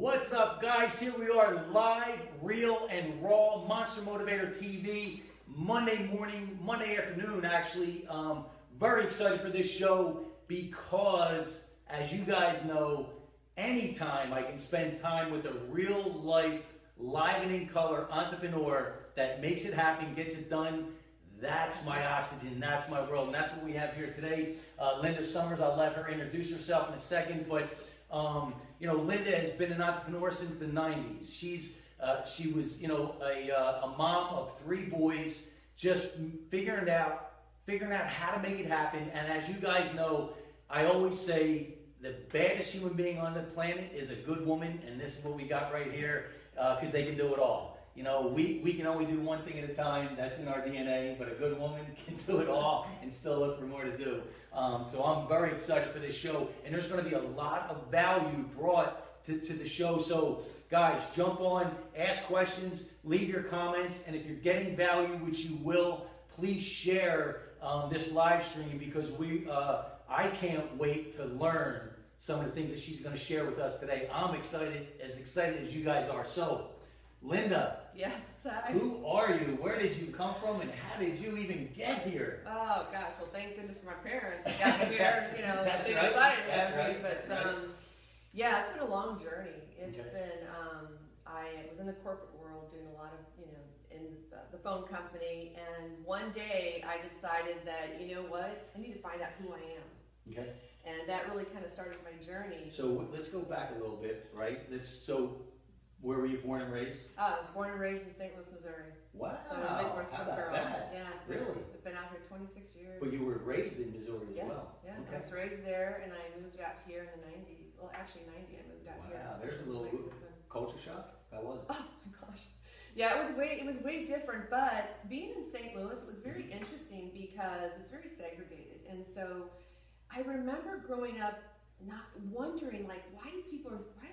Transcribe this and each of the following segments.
What's up, guys? Here we are, live, real, and raw, Monster Motivator TV, Monday morning, Monday afternoon, actually. Very excited for this show because, as you guys know, anytime I can spend time with a real-life, live and in color entrepreneur that makes it happen, gets it done, that's my oxygen, that's my world, and that's what we have here today. Linda Sommers, I'll let her introduce herself in a second, but you know, Linda has been an entrepreneur since the 90s. She was, you know, a mom of 3 boys, just figuring out how to make it happen. And as you guys know, I always say the baddest human being on the planet is a good woman, and this is what we got right here, because they can do it all. You know, we can only do one thing at a time. That's in our DNA, but a good woman can do it all and still look for more to do. So I'm very excited for this show, and there's going to be a lot of value brought to the show. So guys, jump on, ask questions, leave your comments, and if you're getting value, which you will, please share this live stream, because I can't wait to learn some of the things that she's going to share with us today. I'm excited as you guys are. So Linda, yes, who are you? Where did you come from, and how did you even get here? Oh gosh, well, thank goodness for my parents that got me here. You know, they decided to have me. But yeah, it's been a long journey. It's been. I was in the corporate world doing a lot of, you know, in the phone company, and one day I decided that, you know what, I need to find out who I am. Okay. And that really kind of started my journey. So let's go back a little bit, right? Where were you born and raised? I was born and raised in St. Louis, Missouri. Wow. So I'm a Midwestern How about girl. that? Yeah. Really? I've been out here 26 years. But you were raised in Missouri as well. Yeah. Okay. I was raised there, and I moved out here in the 90s. Well, actually 90, I moved out here. Wow, there's a little culture shock. How was it? Oh my gosh. Yeah, it was way different, but being in St. Louis, it was very interesting because it's very segregated. And so I remember growing up not wondering, like, why are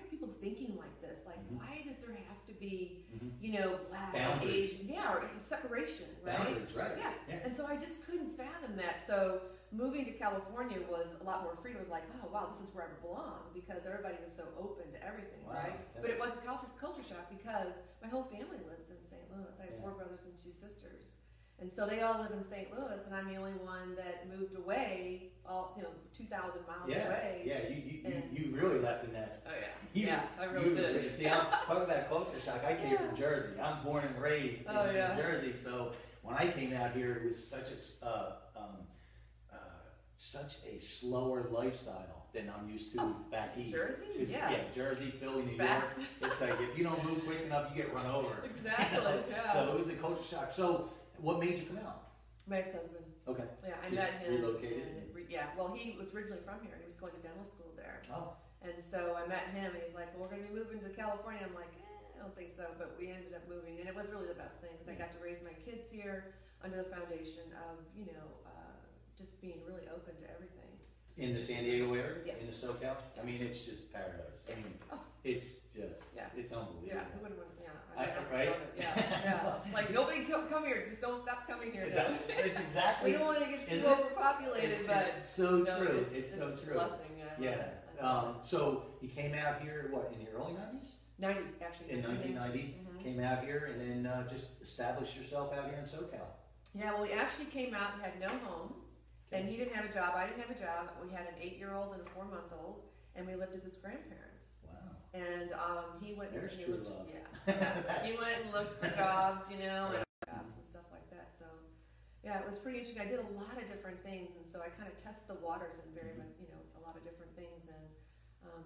people thinking like this? Like, why does there have to be, you know, black, Asian, or separation, right? Boundaries, right? Yeah. And so I just couldn't fathom that. So moving to California was a lot more freedom. It was like, oh wow, this is where I belong, because everybody was so open to everything, right? But it was a culture shock because my whole family lives in St. Louis. I have 4 brothers and 2 sisters. And so they all live in St. Louis, and I'm the only one that moved away, 2,000 miles away. Yeah, you really left the nest. Oh yeah, I really did. See, I'm talking about culture shock. I came from Jersey. I'm born and raised in Jersey. So when I came out here, it was such a slower lifestyle than I'm used to back east. Jersey? Jersey, Philly, New York. It's like if you don't move quick enough, you get run over. Exactly. Yeah. So it was a culture shock. So what made you come out? My ex-husband. Okay. Yeah, I met him. Relocated? Well, he was originally from here, and he was going to dental school there. Oh. And so I met him, and he's like, well, we're going to be moving to California. I'm like, I don't think so, but we ended up moving, and it was really the best thing, because I got to raise my kids here under the foundation of, you know, just being really open to everything. In the San Diego area? Yeah. In the SoCal? I mean, it's just paradise. I mean, it's just, it's unbelievable. Yeah, who wouldn't want, right? Like, nobody come here, just don't stop coming here. It's exactly. We don't want to get too overpopulated, but it's so true. It's so true. It's a blessing, so you came out here, what, in the early 90s? 90, actually. In 1990, came out here and then just established yourself out here in SoCal. Yeah, well, we actually came out and had no home. And he didn't have a job, I didn't have a job. We had an 8-year-old and a 4-month-old, and we lived with his grandparents. Wow. And he went There's and true love. he went and looked for jobs, you know, and jobs and stuff like that. So yeah, it was pretty interesting. I did a lot of different things, and so I kind of tested the waters in a lot of different things. And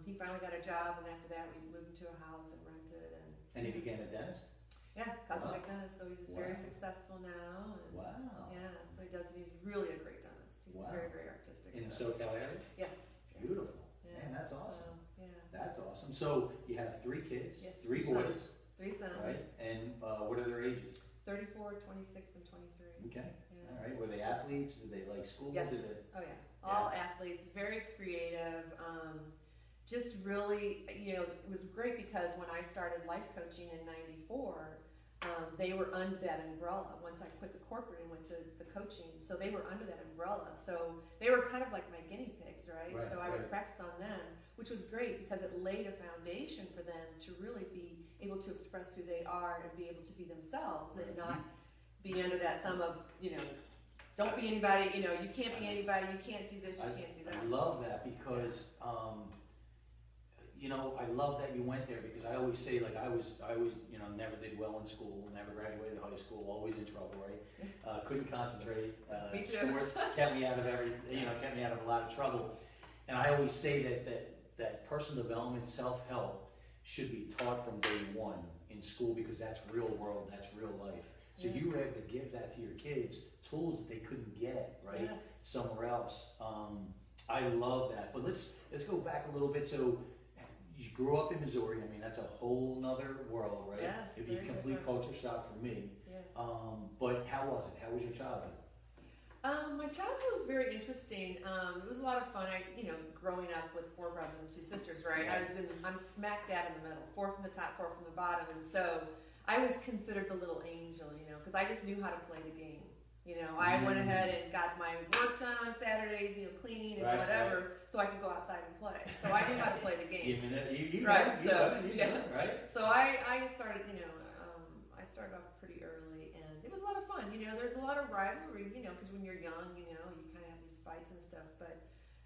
he finally got a job, and after that we moved into a house and rented. And he became a dentist? Yeah, cosmetic dentist. So he's very successful now. And yeah, so he does. He's really a great dentist. He's very, very artistic. In the SoCal area? Yes. Beautiful. Yeah. Man, that's awesome. So, that's awesome. So you have 3 kids? Yes. 3 boys? 3 sons. Right. And what are their ages? 34, 26, and 23. Okay. Yeah. All right. Were they athletes? Did they like school? Yes. Oh yeah. All athletes. Very creative. Just really, you know, it was great because when I started life coaching in '94, they were under that umbrella once I quit the corporate and went to the coaching. So they were under that umbrella. So they were kind of like my guinea pigs, right? So I would practice on them, which was great because it laid a foundation for them to really be able to express who they are and be able to be themselves and not be under that thumb of, don't be anybody, you can't be anybody, you can't do this, you can't do that. I love that because, I love that you went there because I always say, like, I was, never did well in school, never graduated high school, always in trouble, right? Couldn't concentrate. Sports kept me out of kept me out of a lot of trouble. And I always say that personal development, self-help should be taught from day one in school because that's real world, that's real life. So you were able to give that to your kids, tools that they couldn't get, right? Somewhere else. I love that. But let's go back a little bit. So you grew up in Missouri. I mean, that's a whole nother world, right? Yes. It'd be a complete culture shock for me. Yes. But how was it? How was your childhood? My childhood was very interesting. It was a lot of fun. Growing up with 4 brothers and 2 sisters, right? I'm smack dab in the middle, 4 from the top, 4 from the bottom, and so I was considered the little angel, because I just knew how to play the game. I went ahead and got my work done on Saturdays, cleaning and whatever, so I could go outside and play. So I knew how to play the game. So I started, I started off pretty early, and it was a lot of fun. There's a lot of rivalry, because when you're young, you kind of have these fights and stuff. But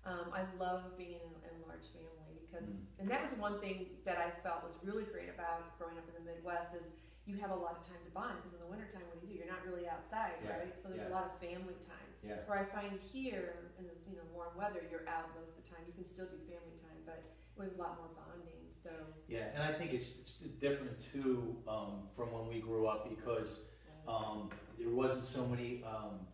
I love being in a large family because, and that was one thing that I felt was really great about growing up in the Midwest is you have a lot of time to bond because in the wintertime, what do? You're not really outside, right? So there's a lot of family time. Where I find here in this, warm weather, you're out most of the time. You can still do family time, but it was a lot more bonding. So yeah, and I think it's different too from when we grew up because there wasn't so many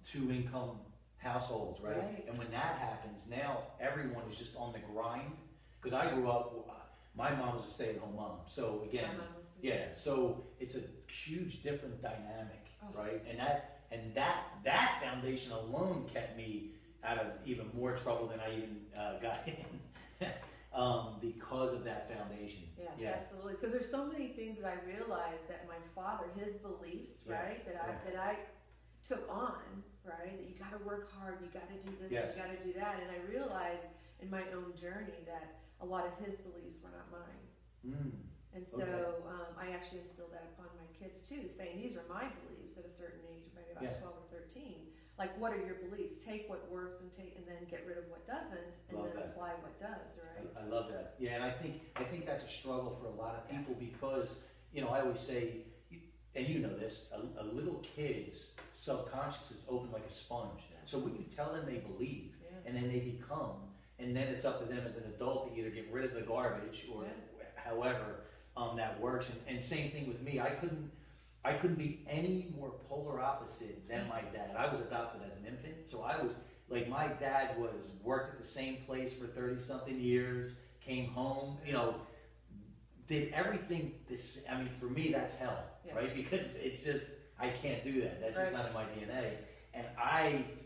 2-income households, right? And when that happens, now everyone is just on the grind. Because I grew up, my mom was a stay-at-home mom, so again, so it's a huge different dynamic, right? And that foundation alone kept me out of even more trouble than I even got in. Because of that foundation. Yeah, absolutely. Because there's so many things that I realized that my father, his beliefs, right, that I took on, right, that you got to work hard, you got to do this, you got to do that, and I realized in my own journey that a lot of his beliefs were not mine. And so I actually instilled that upon my kids too, saying these are my beliefs at a certain age, maybe about 12 or 13. Like, what are your beliefs? Take what works and then get rid of what doesn't, and then apply what does, right? I love that. Yeah, and I think that's a struggle for a lot of people because, I always say, and you know this, a little kid's subconscious is open like a sponge. So when you tell them they believe, and then they become, and then it's up to them as an adult to either get rid of the garbage or however that works. And same thing with me. I couldn't be any more polar opposite than my dad. I was adopted as an infant, so I was like, my dad worked at the same place for 30-something years, came home, did everything this. I mean, for me, that's hell, right? Because it's just, I can't do that. That's just not in my DNA. And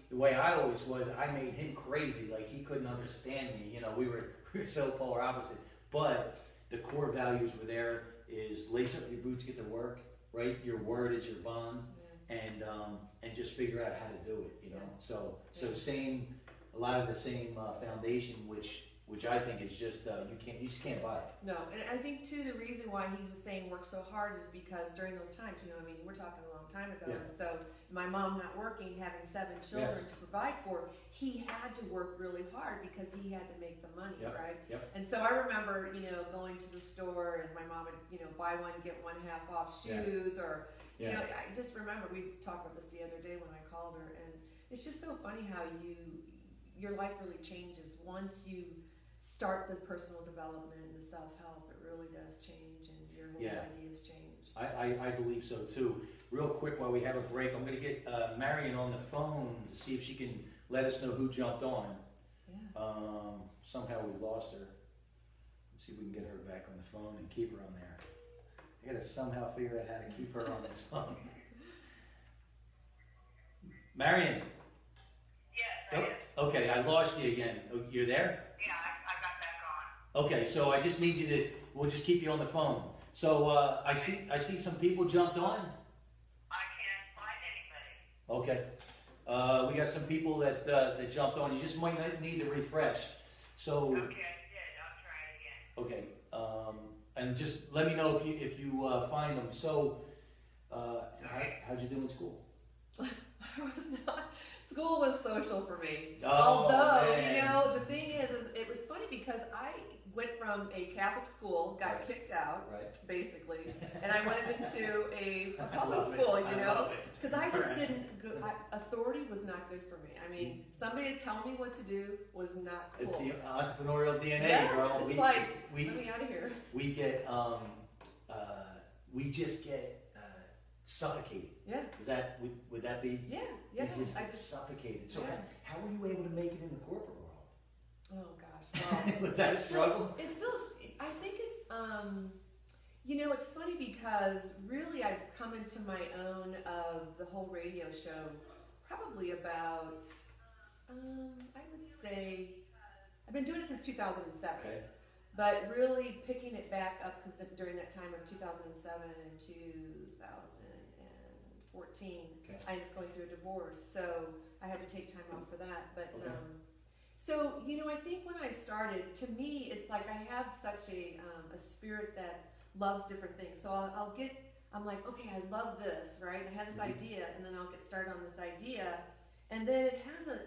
the way I always was, I made him crazy. Like, he couldn't understand me. We were so polar opposite. But the core values were there is lace up your boots, get to work, right? Your word is your bond, and just figure out how to do it, So a lot of the same foundation, which I think is just you just can't buy it. No, and I think too the reason why he was saying work so hard is because during those times, we're talking a long time ago, and so my mom not working, having 7 children to provide for, he had to work really hard because he had to make the money, right? And so I remember, going to the store and my mom would, buy one get one half off shoes or, I just remember we talked about this the other day when I called her, and it's just so funny how your life really changes once you start the personal development, the self-help. It really does change, and your whole ideas change. I believe so too. Real quick, while we have a break, I'm going to get Marion on the phone to see if she can let us know who jumped on. Somehow we lost her. Let's see if we can get her back on the phone and keep her on there. I got to somehow figure out how to keep her on this phone. Marion. Yes, okay, I lost you again. You're there? Yeah, I got back on. Okay, so I just need you to, we'll just keep you on the phone. So I see some people jumped on. Okay. We got some people that jumped on. You just might need to refresh. So. Okay, I did. I'll try it again. Okay. And just let me know if you find them. So, how'd you do in school? I was not. School was social for me. Oh, Although, man. you know, the thing is it was funny because I went from a Catholic school, got Right. kicked out, Right. basically, and I went into a I public love it. school, I you know, love it. because I just Right. didn't. Authority was not good for me. I mean, somebody to tell me what to do was not cool. It's the entrepreneurial DNA, Yes, girl. it's We let me out of here. we get we just get suffocated. Yeah. Is that would that be? Yeah. We just I get just. suffocated. So Yeah. how were you able to make it in the corporate world? Oh gosh. Well, Was that a it's struggle? It's still. I think it's. You know, it's funny because really I've come into my own of the whole radio show probably about. I would say I've been doing it since 2007. Okay. But really picking it back up because during that time of 2007 and 2014, Okay. I ended up going through a divorce, so I had to take time off for that. But Okay. so you know, I think when I started, to me, it's like I have such a spirit that loves different things. So I'm like, okay, I love this, right? I have this Mhm. idea, and then I'll get started on this idea, and then it has a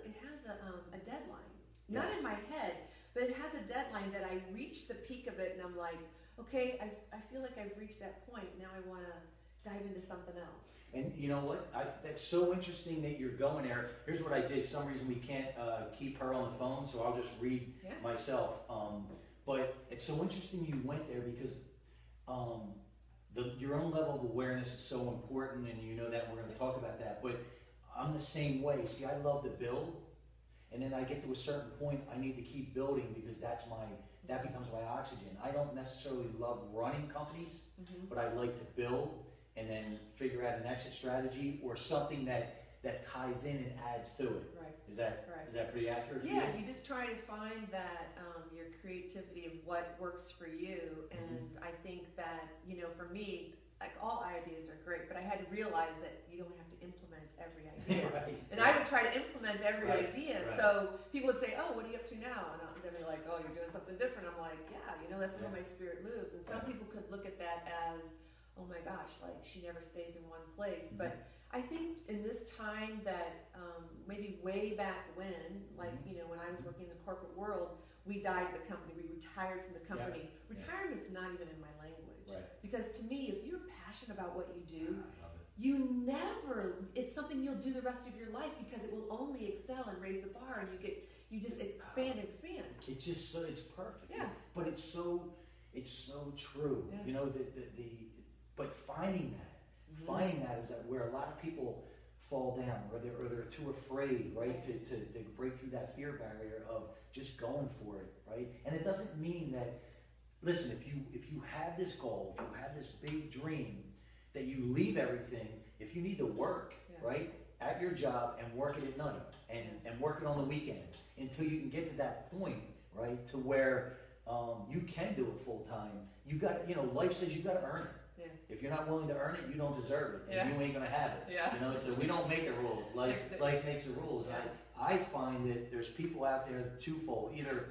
deadline, not Yes. in my head. But it has a deadline that I reach the peak of it, and I'm like, okay, I feel like I've reached that point. Now I want to dive into something else. And you know what? That's so interesting that you're going there. Here's what I did. For some reason we can't keep her on the phone, so I'll just read Yeah. myself. But it's so interesting you went there because your own level of awareness is so important, and you know that. And we're going to talk about that. But I'm the same way. See, I love to build. And then I get to a certain point, I need to keep building because that becomes my oxygen. I don't necessarily love running companies, Mm-hmm. but I like to build and then figure out an exit strategy or something that ties in and adds to it. Right. Is that pretty accurate for you? Yeah, you just try to find that your creativity of what works for you, and I think that, you know, for me, like all ideas are great, but I had to realize that you don't have to implement every idea. Right. And I would try to implement every Right, idea. right. So people would say, "Oh, what are you up to now?" And they'd be like, "Oh, you're doing something different." I'm like, "Yeah, you know, that's where my spirit moves." And some people could look at that as, "Oh my gosh, like she never stays in one place." But I think in this time that maybe way back when, like, you know, when I was working in the corporate world, we died the company, we retired from the company. Yeah. Retirement's not even in my language. Right. Because to me, if you're passionate about what you do, I love it. it's something you'll do the rest of your life because it will only excel and raise the bar, and you just expand and expand. It's just so it's perfect. Yeah. But it's so true. Yeah. You know, but finding that is that where a lot of people fall down, or they're too afraid, right, to break through that fear barrier of just going for it, right? And it doesn't mean that, listen, if you have this goal, if you have this big dream, that you leave everything, if you need to work, right, at your job and work it at night and work it on the weekends until you can get to that point, right, to where you can do it full time. You got, you know, life says you got to earn it. Yeah. If you're not willing to earn it, you don't deserve it, and you ain't gonna have it. Yeah. You know, so we don't make the rules. Life makes the rules. Yeah. I find that there's people out there twofold. Either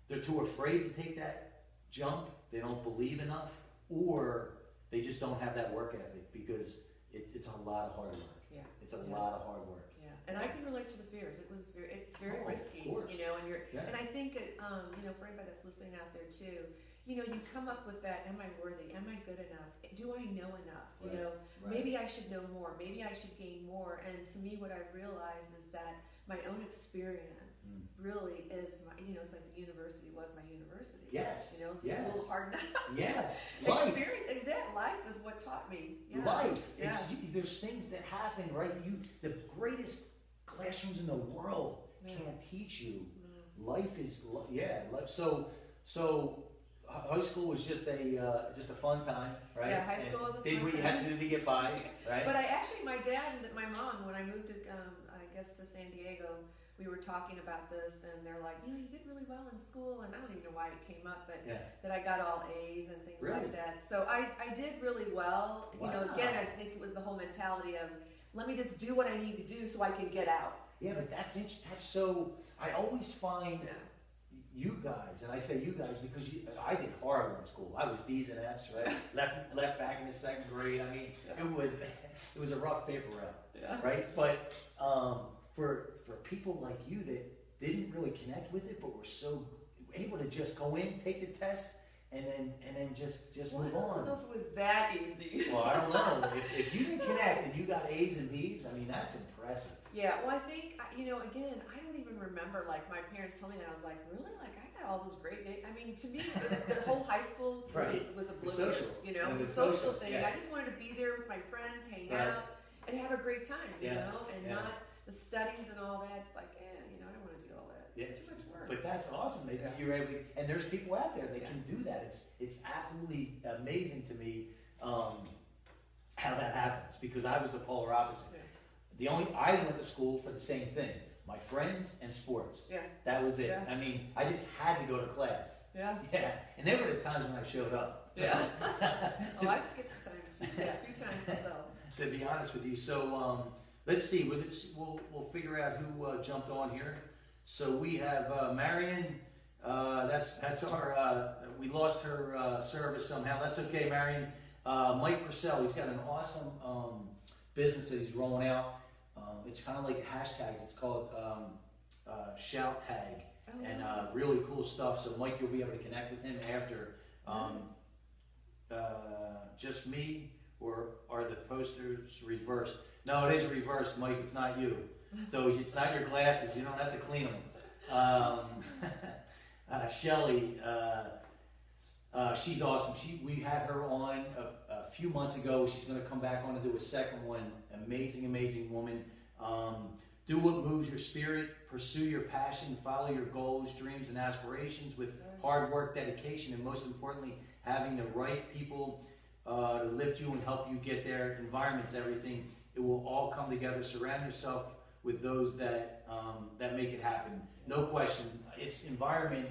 they're too afraid to take that jump, they don't believe enough, or they just don't have that work ethic because it's a lot of hard work. Yeah. It's a lot of hard work. Yeah, and I can relate to the fears. It's very risky, of course. you know, and Yeah. and I think you know, for anybody that's listening out there too, you know, you come up with that, am I worthy? Am I good enough? Do I know enough? You Right. know, Right. maybe I should know more. Maybe I should gain more. And to me, what I've realized is that my own experience really is my, you know, it's like the university was my university. Yes. You know, it's Yes. a little hard not. Yes. Life. Experience, exact life is what taught me. Yeah. Life. Yeah. There's things that happen, right? The greatest classrooms in the world Yeah. can't teach you. Life is, life. So high school was just a fun time, right? Yeah, high school was a did fun what you had to do to get by, right? But my dad and my mom, when I moved to, I guess to San Diego, we were talking about this, and they're like, you know, you did really well in school, and I don't even know why it came up, but that I got all A's and things Really? like that. So I did really well. You know, Wow. again, I think it was the whole mentality of let me just do what I need to do so I can get out. Yeah, but that's so. I always find you guys, and I say you guys because I did horrible in school. I was D's and F's, right? left back in the second grade. I mean, it was a rough paper route, right? But for people like you that didn't really connect with it, but were so able to just go in, take the test, and then just move on. I don't know if it was that easy. Well, I don't know. If you didn't connect and you got A's and B's, I mean, that's impressive. Yeah, well, I think, again, I don't even remember, like, my parents told me that. I was like, really? Like, I got all those great days. I mean, to me, the whole high school was oblivious, It was a social thing. I just wanted to be there with my friends, hang out, and have a great time, you know, and not the studies and all that. It's like, I don't want to do all that. It's too much work. But that's awesome. You're able to, and there's people out there that can do that. It's absolutely amazing to me how that happens, because I was the polar opposite. I went to school for the same thing. My friends and sports. Yeah. That was it. Yeah. I mean, I just had to go to class. Yeah. Yeah. And there were the times when I showed up. Yeah. Oh, I skipped the times. A few times myself. To be honest with you. So let's see. We'll figure out who jumped on here. So we have Marion. That's our. We lost her service somehow. That's okay, Marion. Mike Purcell. He's got an awesome business that he's rolling out. It's kind of like hashtags. It's called Shout Tag, and really cool stuff. So Mike, you'll be able to connect with him after. Just me, or are the posters reversed? No, it is reversed, Mike. It's not you. So it's not your glasses. You don't have to clean them. Shelly, she's awesome. We had her on a few months ago. She's going to come back on and do a second one. Amazing, amazing woman. Do what moves your spirit, pursue your passion, follow your goals, dreams, and aspirations with hard work, dedication, and most importantly, having the right people to lift you and help you get there. Environment's everything. It will all come together. Surround yourself with those that make it happen. No question. It's environment.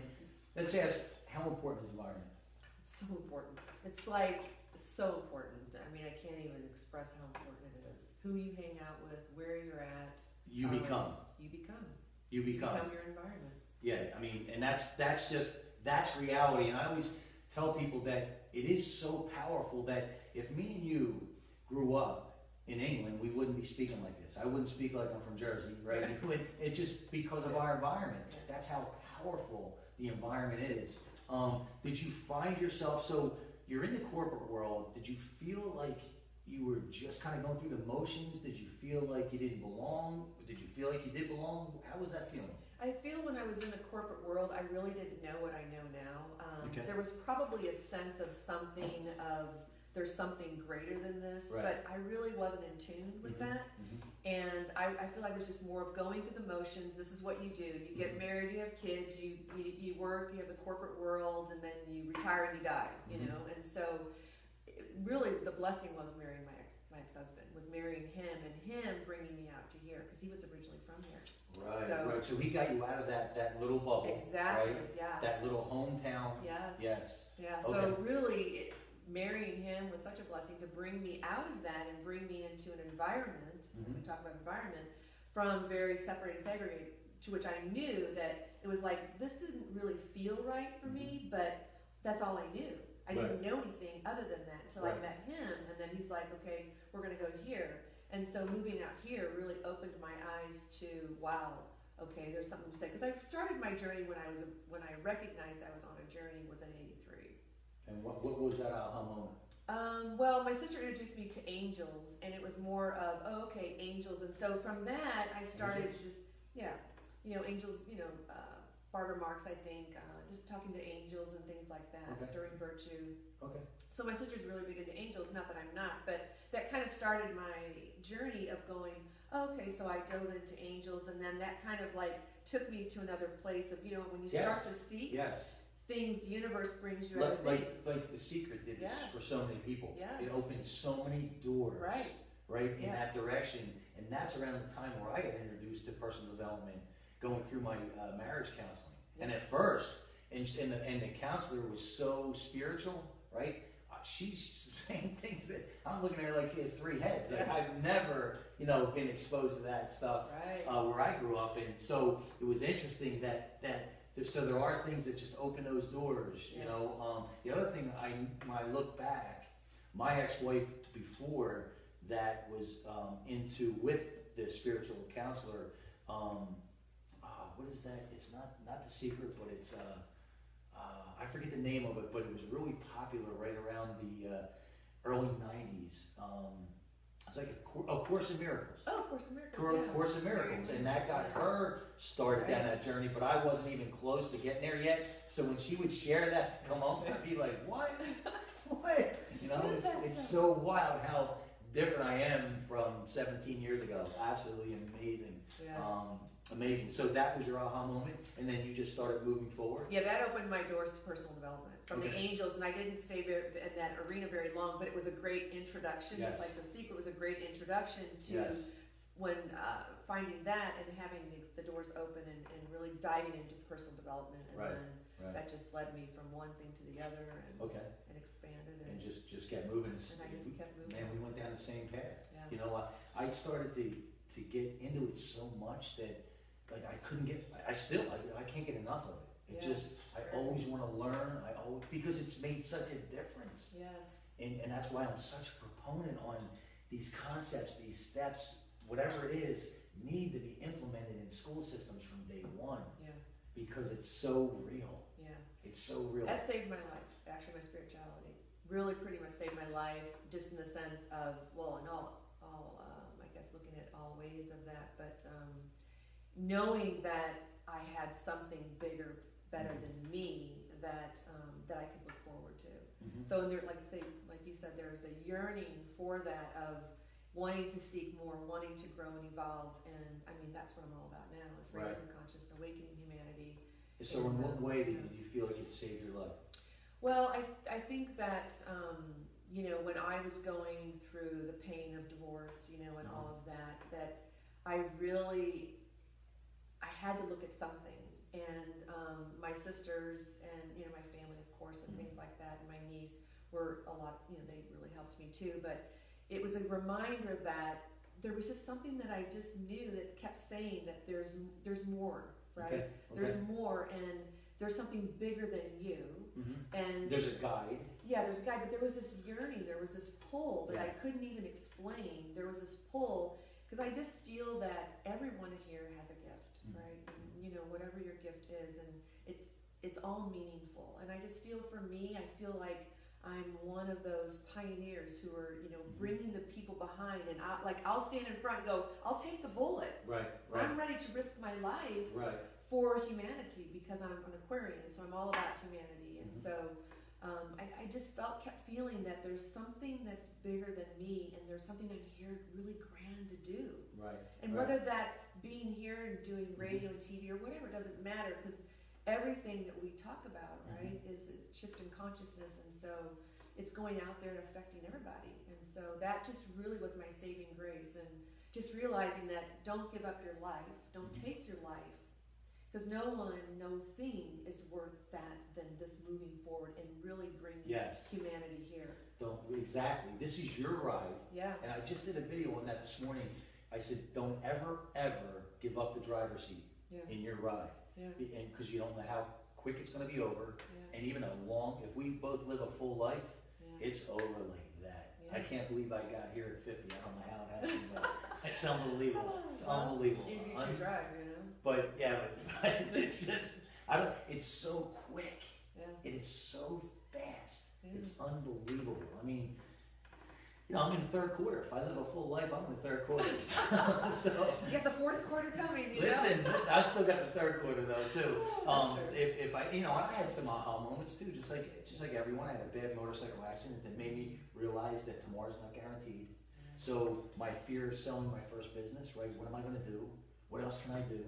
Let's ask, how important is environment? It's so important. It's like so important. I mean, I can't even express how important it is. Who you hang out with, where you're at. You become. You become. You become your environment. Yeah, I mean, and that's reality. And I always tell people that it is so powerful that if me and you grew up in England, we wouldn't be speaking like this. I wouldn't speak like I'm from Jersey, right? It's just because of our environment. That's how powerful the environment is. Did you find yourself, so you're in the corporate world, did you feel like you were just kind of going through the motions? Did you feel like you didn't belong? Did you feel like you did belong? How was that feeling? I feel when I was in the corporate world, I really didn't know what I know now. There was probably a sense of there's something greater than this, but I really wasn't in tune with that. And I feel like it was just more of going through the motions. This is what you do. You get married, you have kids, you work, you have the corporate world, and then you retire and you die, you know? And so really the blessing was marrying my ex-husband, was marrying him and him bringing me out to here, because he was originally from here. Right. So he got you out of that little bubble. Exactly, right? Yeah. That little hometown. Yes. Yeah, so really marrying him was such a blessing to bring me out of that and bring me into an environment, when we talk about environment, from very separate and segregated, to which I knew that it was like, this didn't really feel right for me, but that's all I knew. I didn't know anything other than that until I met him, and then he's like, okay, we're going to go here. And so moving out here really opened my eyes to, wow, okay, there's something to say. Because I started my journey when I recognized I was on a journey was in '83. And what was that aha moment? Well, my sister introduced me to angels, and it was more of, okay, angels. And so from that, I started angels, Barbara Marx, I think, just talking to angels and things like that during Virtue. Okay. So my sister's really big into angels, not that I'm not, but that kind of started my journey of going, okay, so I dove into angels, and then that kind of like took me to another place of, when you start to see things, the universe brings you other things. Like The Secret did this for so many people. It opened so many doors. Right, in that direction. And that's around the time where I got introduced to personal development, going through my marriage counseling. And at first, and the counselor was so spiritual, right? she's saying things that I'm looking at her like she has 3 heads. Like I've never, been exposed to that stuff where I grew up. And so it was interesting that so there are things that just open those doors. You know, the other thing when I look back, my ex-wife before that was into with the spiritual counselor. What is that? It's not The Secret, but it's I forget the name of it, but it was really popular right around the early '90s. It's like a Course in Miracles. Oh, Course in Miracles. Course in Miracles, and that got her started down that journey. But I wasn't even close to getting there yet. So when she would share that come home, I'd be like, "What? What?" It's so wild how different I am from 17 years ago. Absolutely amazing. Amazing. So that was your aha moment, and then you just started moving forward? Yeah, that opened my doors to personal development from the angels, and I didn't stay in that arena very long, but it was a great introduction. Just like The Secret was a great introduction to when finding that and having the doors open and really diving into personal development, and then that just led me from one thing to the other and expanded. And just kept moving. And I just kept moving. Man, we went down the same path. Yeah. I started to get into it so much that like I couldn't get, I can't get enough of it. I always want to learn. Because it's made such a difference. Yes. And that's why I'm such a proponent on these concepts, these steps, whatever it is, need to be implemented in school systems from day one. Yeah. Because it's so real. Yeah. It's so real. That saved my life, actually, my spirituality. Really pretty much saved my life, just in the sense of, well, in all I guess looking at all ways of that, but knowing that I had something bigger, better than me that I could look forward to. So there, like you said, there's a yearning for that of wanting to seek more, wanting to grow and evolve, and I mean that's what I'm all about now, is raising the conscious, awakening humanity. So in what way did you feel like it saved your life? Well, I think that when I was going through the pain of divorce, and all of that I had to look at something. And my sisters and my family, of course, and things like that, and my niece were a lot. They really helped me too. But it was a reminder that there was just something that I just knew that kept saying that there's more, right? Okay. There's more, and there's something bigger than you. And there's a guide. Yeah, there's a guide. But there was this yearning. There was this pull that I couldn't even explain. There was this pull because I just feel that everyone here has a gift, right? Whatever your gift is, and it's all meaningful. And I just feel, for me, I feel like I'm one of those pioneers who are, bringing the people behind, and I'll stand in front and go, I'll take the bullet. Right. I'm ready to risk my life for humanity, because I'm an Aquarian, so I'm all about humanity. And so I just kept feeling that there's something that's bigger than me, and there's something I'm here really grand to do. Right. And whether that's being here and doing radio and TV or whatever, it doesn't matter, because everything that we talk about, right, is shifting consciousness, and so it's going out there and affecting everybody. And so that just really was my saving grace, and just realizing that don't give up your life, don't take your life, because no one, no thing is worth that than this moving forward and really bringing humanity here. Exactly. This is your ride. Yeah. And I just did a video on that this morning. I said, don't ever give up the driver's seat in your ride. Yeah. And because you don't know how quick it's going to be over. Yeah. And even if we both live a full life, it's over like that. Yeah. I can't believe I got here at 50. I don't know how it happened, but it's unbelievable. It's unbelievable. You should drive, But it's just, it's so quick. Yeah. It is so fast. Yeah. It's unbelievable. I mean, I'm in the third quarter. If I live a full life, I'm in the third quarter. So you got the fourth quarter coming. Listen, I still got the third quarter though too. If I, I had some aha moments too. Just like everyone, I had a bad motorcycle accident that made me realize that tomorrow's not guaranteed. Yes. So my fear of selling my first business, right? What am I going to do? What else can I do?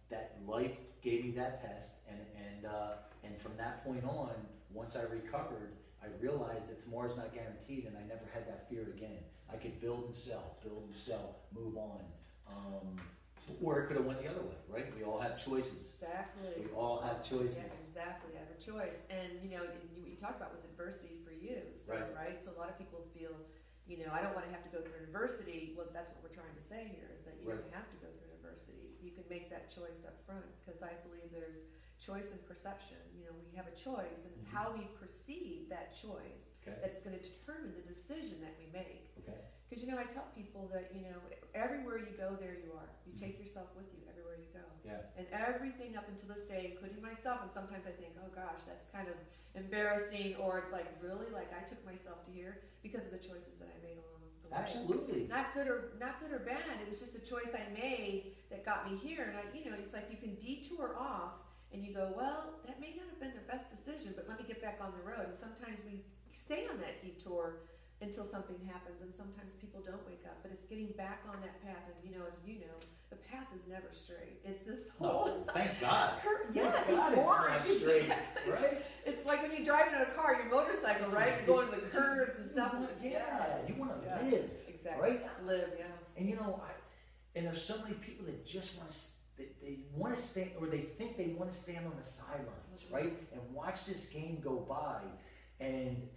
That life gave me that test, and from that point on, once I recovered, I realized that tomorrow's not guaranteed, and I never had that fear again. I could build and sell, move on. Or it could have went the other way, right? We all have choices. Exactly. We all have choices. Yeah, exactly. I have a choice. And what you talked about was adversity for you. right? So a lot of people feel, you know, I don't want to have to go through adversity. Well, that's what we're trying to say here, is that you don't have to go through adversity. You can make that choice up front, because I believe there's choice and perception. You know, we have a choice, and it's how we perceive that choice that's going to determine the decision that we make. Because, you know, I tell people that, you know, everywhere you go, there you are. You take yourself with you everywhere you go. And everything up until this day, including myself, and sometimes I think, oh gosh, that's kind of embarrassing, or it's like, really? Like, I took myself to here because of the choices that I made along the way. Absolutely. Not good or bad. It was just a choice I made that got me here. And I, you know, it's like you can detour off and you go, well, that may not have been the best decision, but let me get back on the road. And sometimes we stay on that detour until something happens, and sometimes people don't wake up, but it's getting back on that path. And, you know, as you know, the path is never straight. It's this whole thank God. Yeah, thank God it's not straight, right? It's like when you're driving in a car, your motorcycle, right? You're going to the curves and stuff. You want to live, exactly, right? Live, And you know, and there's so many people that just want to. They want to stand, or they think they want to stand on the sidelines, right, and watch this game go by. And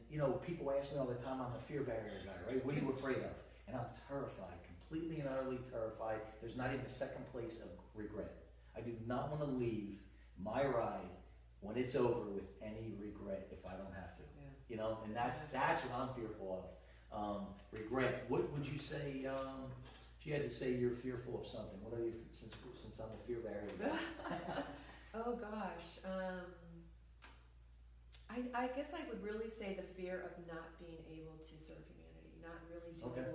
you know, people ask me all the time, I'm a fear barrier guy, right? What are you afraid of? And I'm terrified, completely and utterly terrified. There's not even a second place of regret. I do not want to leave my ride when it's over with any regret if I don't have to. You know, and that's what I'm fearful of. Regret. What would you say? If you had to say you're fearful of something, what are you? Since I'm a fear barrier guy. Oh gosh. I guess I would really say the fear of not being able to serve humanity, not really doing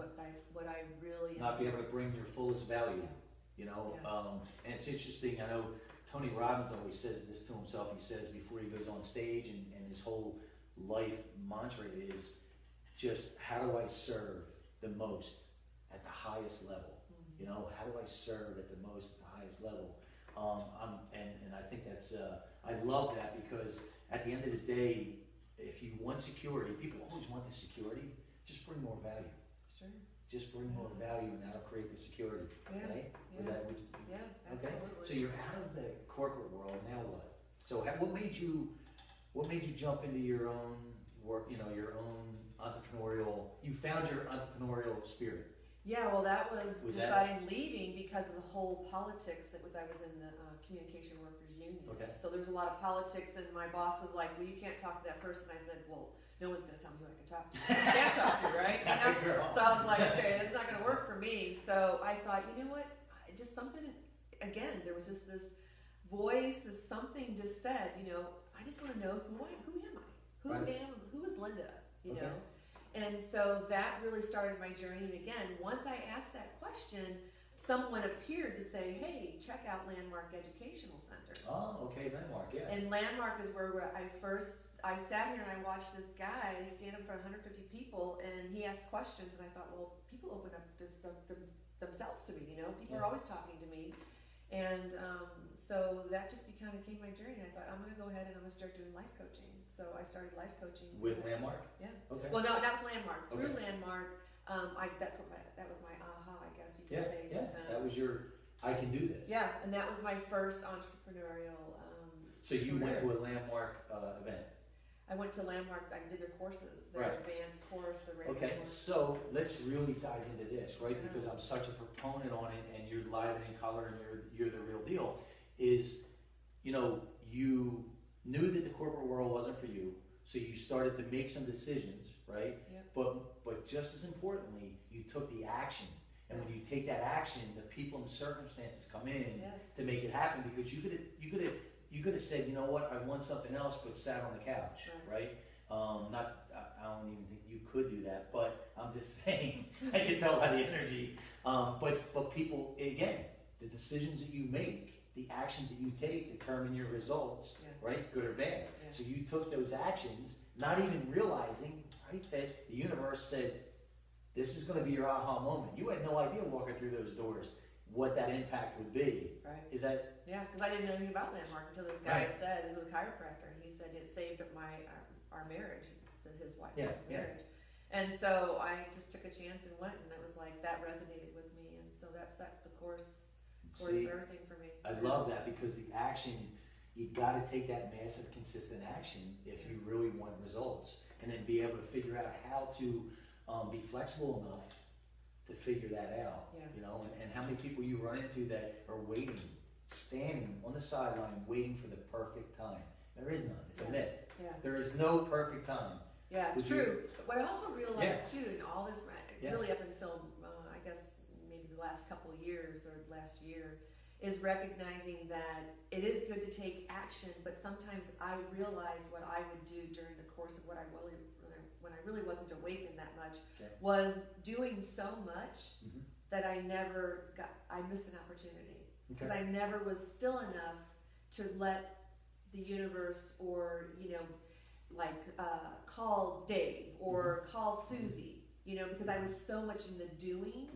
what I really not be able to bring your fullest value, you know. And it's interesting. I know Tony Robbins always says this to himself. He says before he goes on stage, and his whole life mantra is just, how do I serve the most at the highest level? You know, how do I serve at the highest level? And I think that's I love that, because at the end of the day, if you want security, people always want the security. Just bring more value. Sure. Just bring more value, and that'll create the security. Okay. Absolutely. So you're out of the corporate world. Now what? So what made you jump into your own work? You know, your own entrepreneurial. You found your entrepreneurial spirit. Yeah, well, that was deciding leaving because of the whole politics. I was in the Communication Workers Union. So there was a lot of politics, and my boss was like, well, you can't talk to that person. I said, well, no one's going to tell me who I can talk to. I can't talk to, right? You know? So I was like, okay, it's not going to work for me. So I thought, you know what? Just something, again, there was just this voice, this something just said, you know, I just want to know who am I? Who is Linda? You know? And so that really started my journey. And again, once I asked that question, someone appeared to say, hey, check out Landmark Educational Center. Oh, okay, Landmark, yeah. And Landmark is where I sat here and I watched this guy stand up in front of 150 people, and he asked questions, and I thought, well, people open up themselves to me, you know? People are always talking to me. And so that just kind of became my journey. And I thought, I'm going to go ahead and I'm going to start doing life coaching. So I started life coaching. With Landmark? Yeah. Okay. Well, no, not with Landmark. Through Landmark, that was my aha, I guess you could say. Yeah, that was your, I can do this. Yeah, and that was my first entrepreneurial So you career. went to a Landmark event? I went to Landmark, I did their courses, their advanced course, the radio course. So let's really dive into this, right? Because I'm such a proponent on it, and you're live and in color, and you're the real deal. Is, you know, you knew that the corporate world wasn't for you, so you started to make some decisions, right? But just as importantly, you took the action. And when you take that action, the people and the circumstances come in to make it happen, because you could have said, you know what, I want something else, but sat on the couch, right? I don't even think you could do that, but I'm just saying, I can tell by the energy. But people, again, the decisions that you make, the actions that you take determine your results, right? Good or bad. So you took those actions, not even realizing, right, that the universe said, this is going to be your aha moment. You had no idea walking through those doors what that impact would be. Right. Is that? Yeah, because I didn't know anything about Landmark until this guy said, he was a chiropractor, and he said it saved our marriage, his wife's marriage. And so I just took a chance and went, and it was like, that resonated with me, and so that set the course for everything for me. I love that, because the action, you got to take that massive, consistent action if you really want results. and then be able to figure out how to be flexible enough to figure that out. Yeah. You know, and how many people you run into that are waiting, standing on the sideline, waiting for the perfect time. There is none. It's a myth. Yeah. There is no perfect time. Yeah, Would true. But what I also realized Yeah. too, in all this, Yeah. really up until I guess maybe the last couple of years or last year, is recognizing that it is good to take action, but sometimes I realized what I would do during the course of what I really, when I really wasn't awakened that much, Okay. was doing so much Mm-hmm. that I missed an opportunity. Because Okay. I never was still enough to let the universe or, like call Dave or call Susie, because I was so much in the doing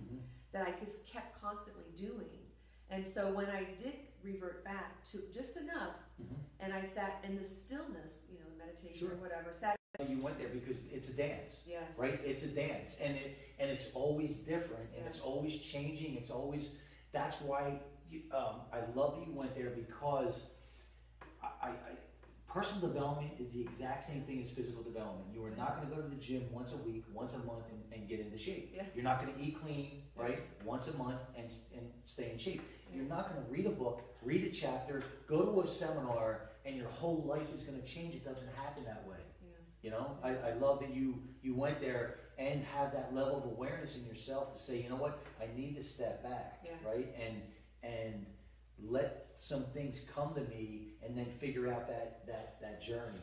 that I just kept constantly doing. And so when I did revert back to just enough, and I sat in the stillness, meditation Sure. or whatever, sat. You went there because it's a dance. Yes. Right? It's a dance, and it's always different, and it's Yes. always changing. It's always. That's why I love that you went there, because I personal development is the exact same thing as physical development. You are not going to go to the gym once a week, once a month, and get into shape. Yeah. You're not going to eat clean, right? Once a month and stay in shape. You're not going to read a book, read a chapter, go to a seminar, and your whole life is going to change. It doesn't happen that way. You know, I love that you went there and have that level of awareness in yourself to say, you know what, I need to step back, right? And let some things come to me, and then figure out that journey.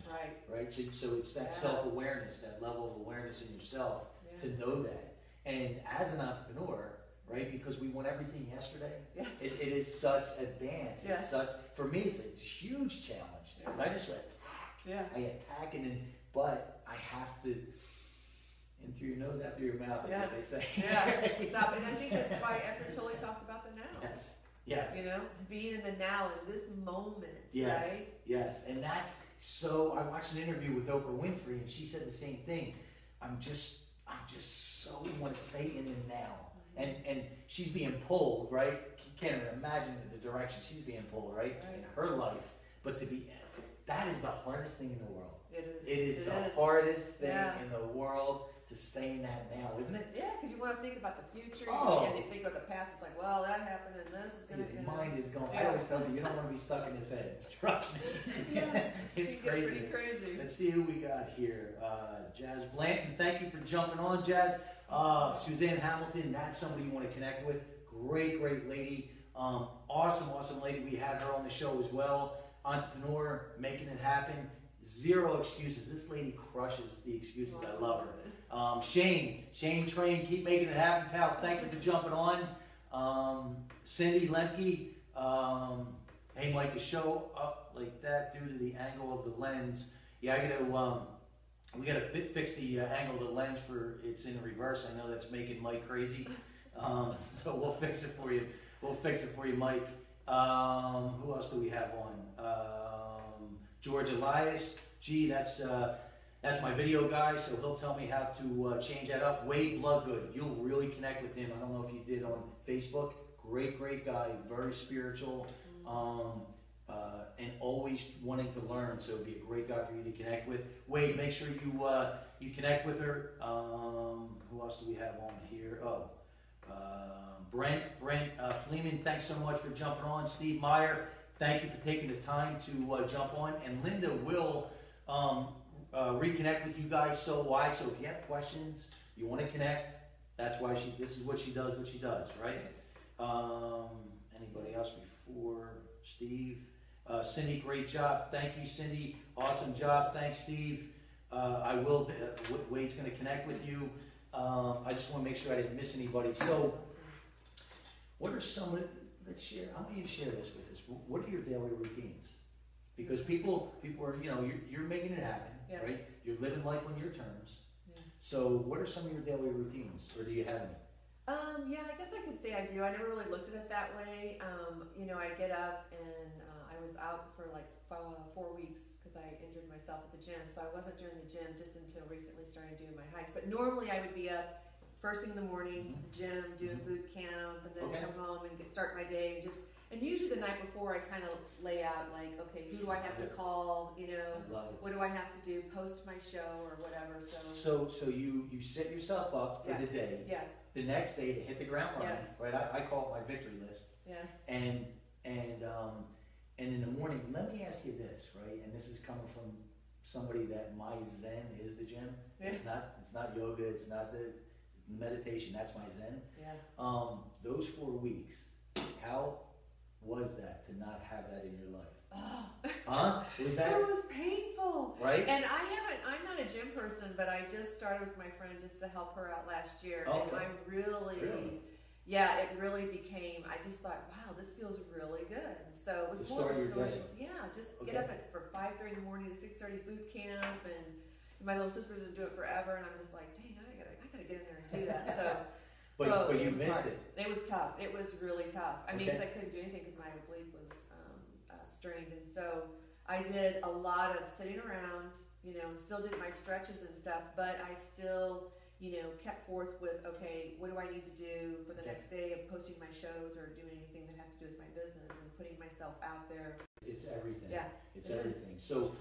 Right. So it's that self-awareness, that level of awareness in yourself to know that. And as an entrepreneur, right, because we want everything yesterday. Yes. It is such a dance. Yes. It's such, for me, it's a huge challenge. Yes. I just attack. Yeah. I attack, and then, but I have to, in through your nose, out through your mouth, is what they say. Yeah. Stop. And I think that's why Eckhart Tolle talks about the now. Yes. Yes. Being in the now, in this moment. Yes. Right? Yes. And that's so. I watched an interview with Oprah Winfrey, and she said the same thing. I'm just so want to stay in the now. And she's being pulled, right? You can't even imagine the direction she's being pulled, right? In her life. But that is the hardest thing in the world. It is the hardest thing in the world to stay in that now, isn't it? Yeah, because you want to think about the future, Oh. and you think about the past. It's like, well, that happened, and this is going to. Your mind is going. Yeah. I always tell you don't want to be stuck in his head. Trust me. It's crazy. Pretty crazy. Let's see who we got here. Jazz Blanton, thank you for jumping on, Jazz. Suzanne Hamilton, that's somebody you want to connect with. Great lady. Awesome lady. We had her on the show as well. Entrepreneur, making it happen. Zero excuses. This lady crushes the excuses. I love her. Shane Train, keep making it happen, pal. Thank you for jumping on. Cindy Lemke, hey Mike, the show up like that due to the angle of the lens. Yeah, we gotta fix the angle of the lens it's in reverse. I know that's making Mike crazy. So we'll fix it for you. Mike. Who else do we have on? George Elias. Gee, that's my video guy, so he'll tell me how to change that up. Wade Bloodgood, you'll really connect with him. I don't know if you did on Facebook. Great guy, very spiritual, and always wanting to learn. So it'd be a great guy for you to connect with. Wade, make sure you connect with her. Who else do we have on here? Brent Fleeman, thanks so much for jumping on. Steve Meyer, thank you for taking the time to jump on. And Linda will reconnect with you guys. So if you have questions, you want to connect, that's why this is what she does, right? Anybody else before Steve? Cindy, great job. Thank you, Cindy. Awesome job. Thanks, Steve. Wade's going to connect with you. I just want to make sure I didn't miss anybody. So, what are let's share, I want you to share this with us. What are your daily routines? Because people are, you're making it happen, right? You're living life on your terms. Yeah. So what are some of your daily routines, or do you have any? Yeah, I guess I could say I do. I never really looked at it that way. I get up and I was out for like 4 weeks because I injured myself at the gym. So I wasn't doing the gym just until recently started doing my hikes. But normally I would be up first thing in the morning, the gym, doing boot camp, and then come home and start my day and just And usually the night before I kind of lay out like, okay, who do I have to call, you know, what do I have to do, post my show or whatever, So you set yourself up for the day. Yeah. The next day to hit the ground running, Yes. right? I call it my victory list. Yes. And in the morning, let me ask you this, right? And this is coming from somebody that my Zen is the gym. Yeah. It's not yoga, it's not the meditation, that's my Zen. Yeah. Those 4 weeks, how was that to not have that in your life? Oh. Huh? Was that? It was painful. Right? And I'm not a gym person, but I just started with my friend just to help her out last year. Okay. And I'm really, yeah, it really became, I just thought, wow, this feels really good. So it was more of a social, just get up for 5:30 in the morning to 6:30 boot camp, and my little sisters would do it forever, and I'm just like, dang, I gotta get in there and do that. But you missed it. It was tough. It was really tough. I mean, because I couldn't do anything because my oblique was strained, and so I did a lot of sitting around, you know, and still did my stretches and stuff, but I still, you know, kept forth with, okay, what do I need to do for the next day of posting my shows or doing anything that has to do with my business and putting myself out there. It's everything. Yeah, it's everything. So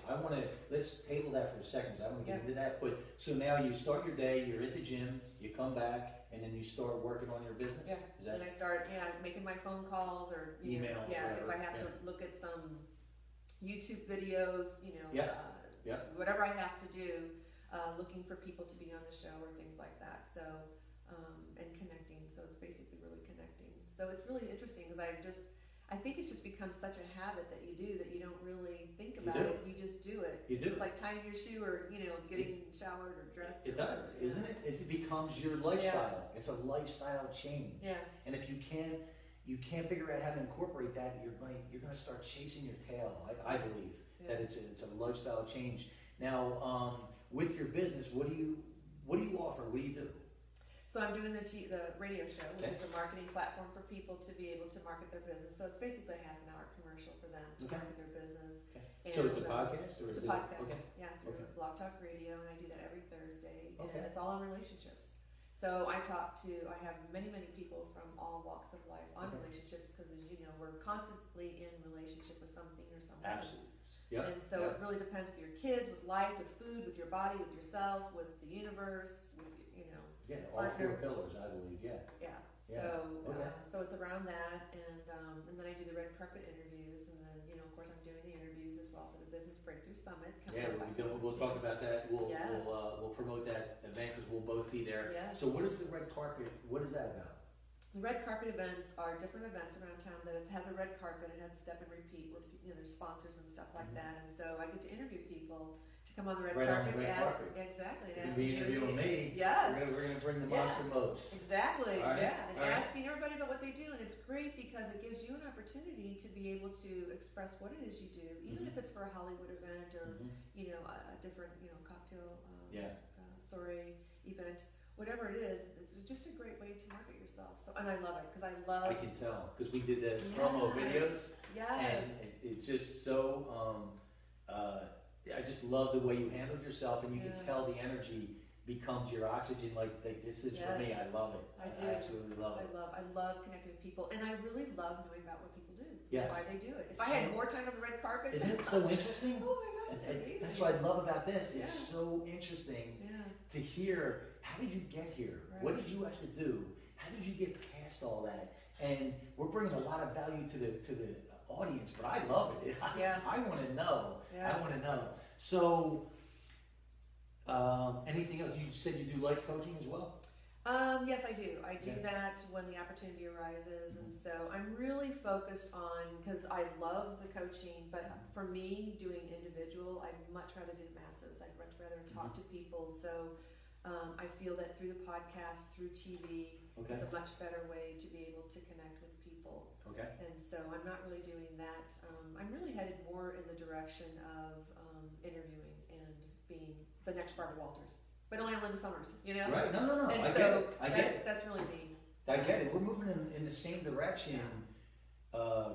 let's table that for a second, because I want to get into that. But so now you start your day, you're at the gym, you come back, and then you start working on your business? Yeah. Then I start making my phone calls or emails. If I have to look at some YouTube videos, you know, whatever I have to do, looking for people to be on the show or things like that. So and connecting. So it's basically really connecting. So it's really interesting because I think it's just become such a habit that you do that you don't really think about it. You just do it. It's like tying your shoe or, you know, getting showered or dressed. It does, isn't it? It becomes your lifestyle. It's a lifestyle change. Yeah. And if you can't figure out how to incorporate that, you're gonna start chasing your tail. I believe that it's a lifestyle change. Now, with your business, what do you offer? What do you do? So I'm doing the radio show, which is a marketing platform for people to be able to market their business. So it's basically a half-an-hour commercial for them to market their business. And so it's a podcast, or it's a podcast? Yeah, through Blog Talk Radio, and I do that every Thursday, and it's all on relationships. So I have many people from all walks of life on relationships, because as you know, we're constantly in relationship with something or someone. Absolutely. Yep. And so it really depends with your kids, with life, with food, with your body, with yourself, with the universe, with, you know. Yeah, all 4 pillars, I believe. Yeah. So it's around that, and then I do the red carpet interviews, and then, you know, of course, I'm doing the interviews as well for the Business Breakthrough Summit. We'll talk about that. We'll promote that event because we'll both be there. Yes. So what is the red carpet? What is that about? The red carpet events are different events around town that it has a red carpet. It has a step and repeat where, you know, there's sponsors and stuff like that, and so I get to interview people to come on the red carpet. Exactly. You're gonna be interviewing me. Yes. We're gonna bring the Monster Motivator. Exactly. Right. And asking everybody about what they do, and it's great because it gives you an opportunity to be able to express what it is you do, even if it's for a Hollywood event or you know, a different, you know, cocktail soiree event. Whatever it is, it's just a great way to market yourself. So, and I love it because I can tell because we did the promo videos. Yes. And it's just so. I just love the way you handled yourself, and you can tell the energy becomes your oxygen. Like this is for me. I love it. I absolutely love it. I love connecting with people, and I really love knowing about what people do. Yes. Why they do it. If I had more time on the red carpet, isn't it so interesting? Oh my gosh, it's amazing. That's what I love about this. It's so interesting to hear. How did you get here? Right. What did you actually do? How did you get past all that? And we're bringing a lot of value to the audience, but I love it. I want to know. I want to know. So, anything else? You said you do life coaching as well? Yes, I do. I do that when the opportunity arises, and so I'm really focused on, because I love the coaching, but for me, doing individual, I'd much rather do the masses. I'd much rather talk to people. So. I feel that through the podcast, through TV, it's a much better way to be able to connect with people. And so I'm not really doing that. I'm really headed more in the direction of interviewing and being the next Barbara Walters, but only on Linda Sommers, you know? Right, no. And I get it. That's really me. I get it. We're moving in the same direction,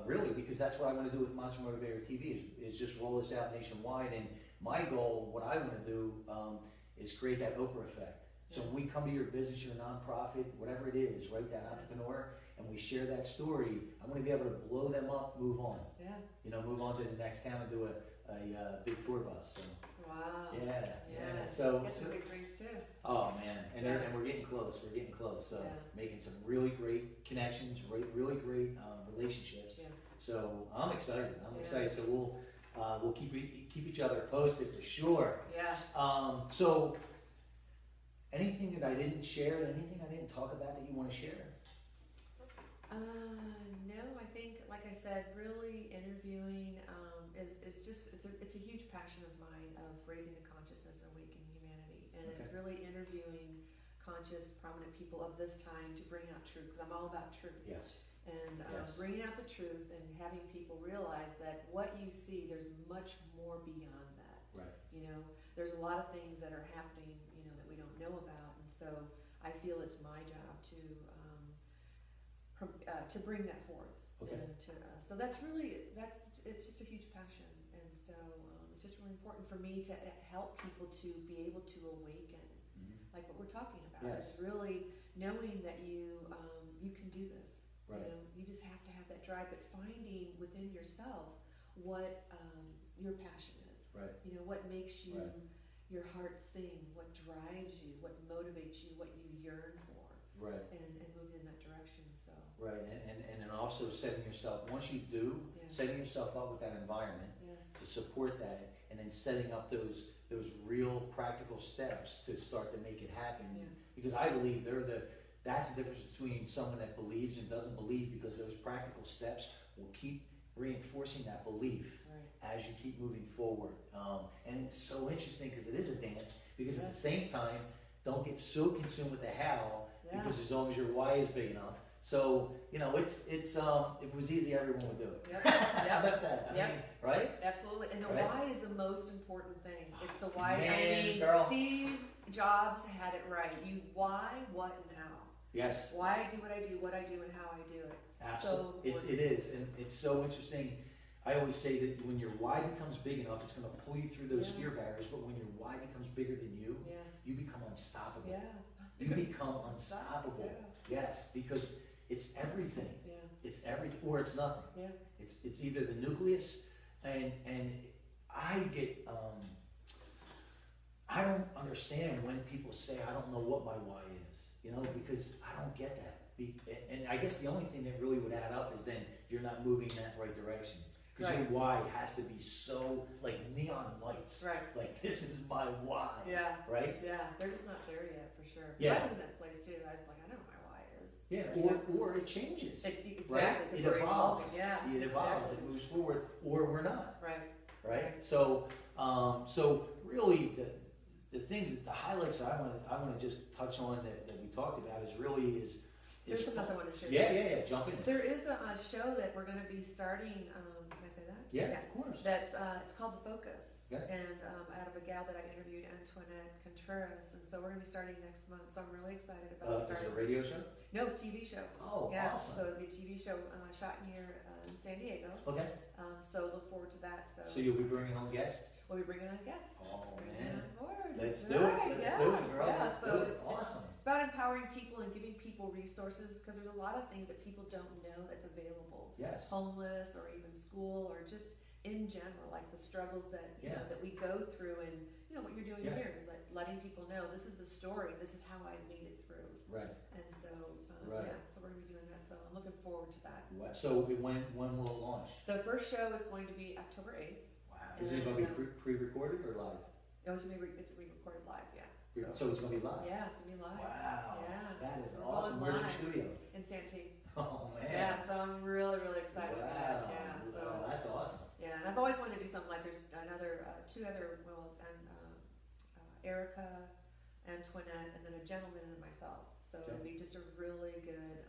really, because that's what I want to do with Monster Motivator TV is just roll this out nationwide. And my goal, what I want to do, is create that Oprah effect. So when we come to your business, your nonprofit, whatever it is, right, that entrepreneur, and we share that story, I want to be able to blow them up, move on. Yeah. You know, move on to the next town and do a big tour bus. So. Wow. Yeah. So get some big drinks too. Oh man, and we're getting close. We're getting close. So making some really great connections, really great relationships. Yeah. So I'm excited. I'm excited. So we'll keep each other posted for sure. Yeah. So anything that I didn't share, anything I didn't talk about that you want to share? No, I think, like I said, really interviewing is just it's a huge passion of mine of raising the consciousness and awakening humanity, and it's really interviewing conscious, prominent people of this time to bring out truth, because I'm all about truth. Yes. And bringing out the truth and having people realize that what you see, there's much more beyond that. Right. You know, there's a lot of things that are happening, you know, that we don't know about, and so I feel it's my job to bring that forth. Okay. And so it's just a huge passion, and so it's just really important for me to help people to be able to awaken, like what we're talking about. Yes. Is really knowing that you can do this. Right. You know, you just have to have that drive, but finding within yourself what your passion is. Right. You know, what makes you your heart sing, what drives you, what motivates you, what you yearn for. Right. And move in that direction. So. Right, and then also setting yourself, once you do, setting yourself up with that environment to support that, and then setting up those real practical steps to start to make it happen. Yeah. Because I believe that's the difference between someone that believes and doesn't believe, because those practical steps will keep reinforcing that belief as you keep moving forward. And it's so interesting because it is a dance, because at the same time, don't get so consumed with the how, because as long as your why is big enough. So, you know, if it was easy, everyone would do it. Yep. How about that? I mean, right? Absolutely. And the why is the most important thing. It's the why. Girl. Steve Jobs had it right. You why, what, and how. Yes. Why I do, and how I do it. Absolutely. So it is. And it's so interesting. I always say that when your why becomes big enough, it's going to pull you through those fear barriers. But when your why becomes bigger than you, you become unstoppable. Yeah. You become unstoppable. Yes, because it's everything. Yeah. It's everything, or it's nothing. Yeah. It's either the nucleus, and I get I don't understand when people say I don't know what my why is. You know, because I don't get that. And I guess the only thing that really would add up is then you're not moving in that right direction. Because your why has to be so, like, neon lights. Right. Like, this is my why. Yeah. Right? Yeah. They're just not there yet, for sure. Yeah. I was in that place too. I was like, I know what my why is. Yeah. Or it changes. Exactly. Right? It evolves. Yeah. It evolves. It moves forward. Or we're not. Right. So, really, the things, the highlights that I want to just touch on that we talked about is there's something else I want to share. Yeah. Jump in. There is a show that we're going to be starting. Can I say that? Yeah, of course. That's it's called The Focus, yeah. And out of a gal that I interviewed, Antoinette Contreras, and so we're going to be starting next month. So I'm really excited about starting. Is it a radio show? No, TV show. Oh, yeah, awesome. So it'll be a TV show shot here in San Diego. Okay. So look forward to that. So you'll be bringing on guests? We'll be bringing on guests. Oh man. Let's do it. Let's do it, girl. Yeah, Let's so do it. it's Awesome. It's about empowering people and giving people resources, because there's a lot of things that people don't know that's available. Yes. Homeless, or even school, or just in general, like the struggles that you know, that we go through, and you know what you're doing here is like letting people know this is the story, this is how I made it through. Right. And so right. so we're gonna be doing that. So I'm looking forward to that. Wow. So when will it launch? The first show is going to be October 8th. Wow. Is it going to be pre-recorded or live? No, it's re-recorded live. Yeah. So it's going to be live? Yeah, it's going to be live. Wow. Yeah. That is awesome. Where's your studio? In Santee. Oh, man. Yeah, so I'm really, really excited about that. Yeah. So that's awesome. Yeah, and I've always wanted to do something like, there's two other, Erica, Antoinette, and then a gentleman and myself. So it'll be just a really good,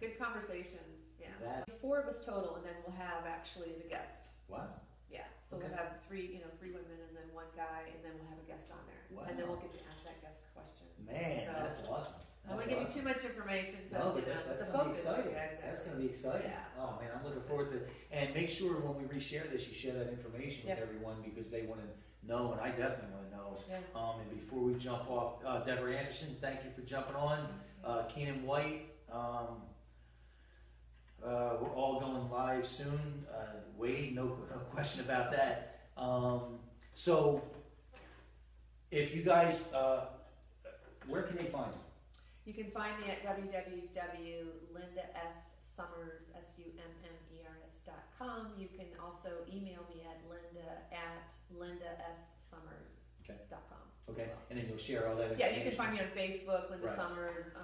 good conversations. Yeah. 4 of us total, and then we'll have actually the guest. Wow. Yeah, so we'll have 3 women and then 1 guy, and then we'll have a guest on there. Wow. And then we'll get to ask that guest question. Man, so, that's awesome. I'm want to give you too much information No, because but that's the going to be focus. exciting. Yeah, exactly. That's going to be exciting. Yeah, Oh man, I'm looking forward to. And make sure when we reshare this, you share that information with everyone because they want to know, and I definitely want to know. Yeah. And before we jump off, Deborah Anderson, thank you for jumping on. Keenan White. We're all going live soon. Wade, no question about that. So, if you guys, where can they find you? You can find me at www.lindaSsummers.com. You can also email me at linda@lindassummers.com. Okay, and then you'll share all that. Yeah, you can find me on Facebook, Linda Right. Sommers.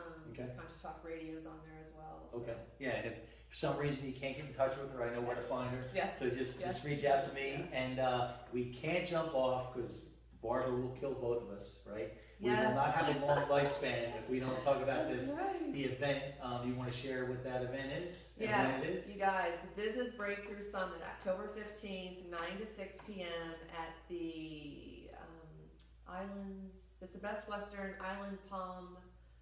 Conscious Talk Radio's on there as well. So. Okay, yeah, and if for some reason you can't get in touch with her, I know where to find her. Yes. So just reach out to me, and we can't jump off because Barbara will kill both of us, right? We will not have a long lifespan if we don't talk about That's this. right. The event, you want to share what that event is? And Yeah, when it is? you guys, the Business Breakthrough Summit, October 15th, 9 to 6 p.m. at the Islands. It's the Best Western Island Palm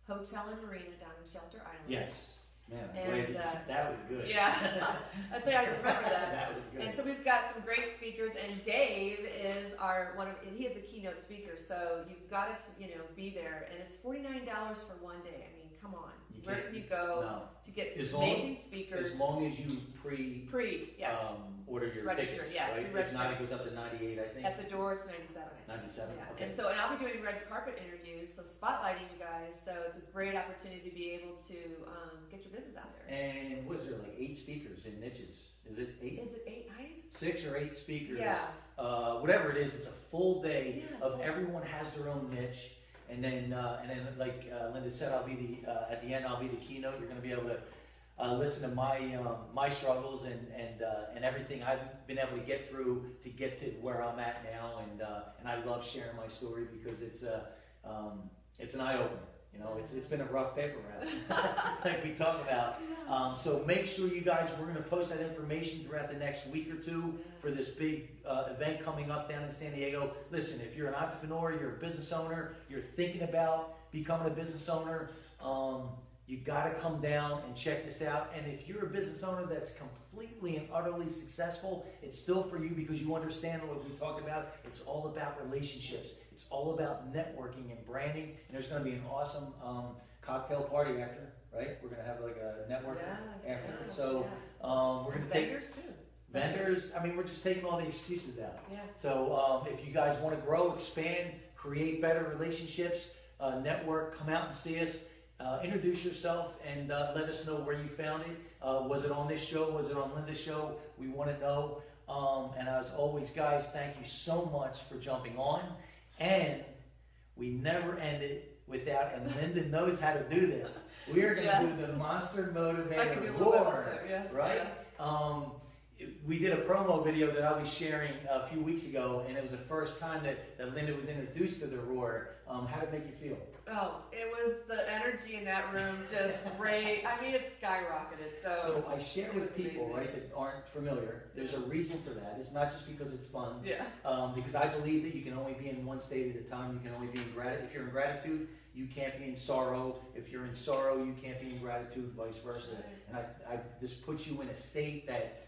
Hotel and Marina down in Shelter Island. Yes. Man, I'm And, glad that was good. Yeah, I think I remember that. That was good. And so we've got some great speakers, and Dave is he is a keynote speaker, so you've got to, be there, and it's $49 for one day. I mean, come on. Where can you go to get amazing speakers? As long as you yes. Order your Register, tickets, yeah, right? If not, it goes up to 98, I think. At the door, it's 97. 97, Yeah. okay. And I'll be doing red carpet interviews, so spotlighting you guys. So it's a great opportunity to be able to get your business out there. And what is there, like 8 speakers in niches? Is it 8? Is it 8? 6 or 8 speakers. Yeah. Whatever it is, it's a full day of everyone has their own niche. And then like Linda said, I'll be at the end. I'll be the keynote. You're going to be able to listen to my struggles and everything I've been able to get through to get to where I'm at now. And I love sharing my story because it's an eye opener. It's been a rough paper round, like we talk about. So make sure you guys, we're going to post that information throughout the next week or two for this big event coming up down in San Diego. Listen, if you're an entrepreneur, you're a business owner, you're thinking about becoming a business owner, you got to come down and check this out. And if you're a business owner that's completely and utterly successful, it's still for you because you understand what we talked about. It's all about relationships. It's all about networking and branding. And there's going to be an awesome cocktail party after, right? We're going to have like a network after. So we're going to take vendors too. Vendors. I mean, we're just taking all the excuses out. Yeah. So if you guys want to grow, expand, create better relationships, network, come out and see us. Introduce yourself and let us know where you found it. Was it on this show? Was it on Linda's show? We want to know. And as always, guys, thank you so much for jumping on. And we never end it without, and Linda knows how to do this. We are going to do the Monster Motivator Roar, right? Yes. We did a promo video that I'll be sharing a few weeks ago, and it was the first time that Linda was introduced to the roar. How did it make you feel? Oh, it was the energy in that room just great. I mean, it skyrocketed. So I share with people, right, that aren't familiar. There's a reason for that. It's not just because it's fun. Yeah. Because I believe that you can only be in one state at a time. You can only be in gratitude. If you're in gratitude, you can't be in sorrow. If you're in sorrow, you can't be in gratitude, vice versa. And I just put you in a state that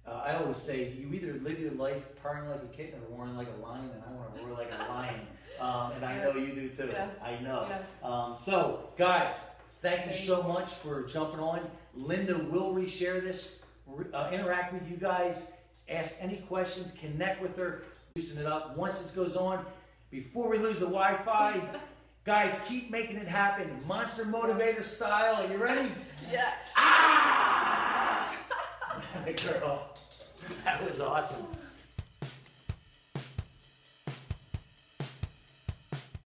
I always say you either live your life purring like a kitten or roaring like a lion, and I want to roar like a lion. And I know you do too. Yes. I know. Yes. So, guys, thank you so much for jumping on. Linda will reshare this, interact with you guys, ask any questions, connect with her, loosen it up. Once this goes on, before we lose the Wi-Fi, guys, keep making it happen. Monster Motivator style. Are you ready? Yeah. Ah! Girl, that was awesome.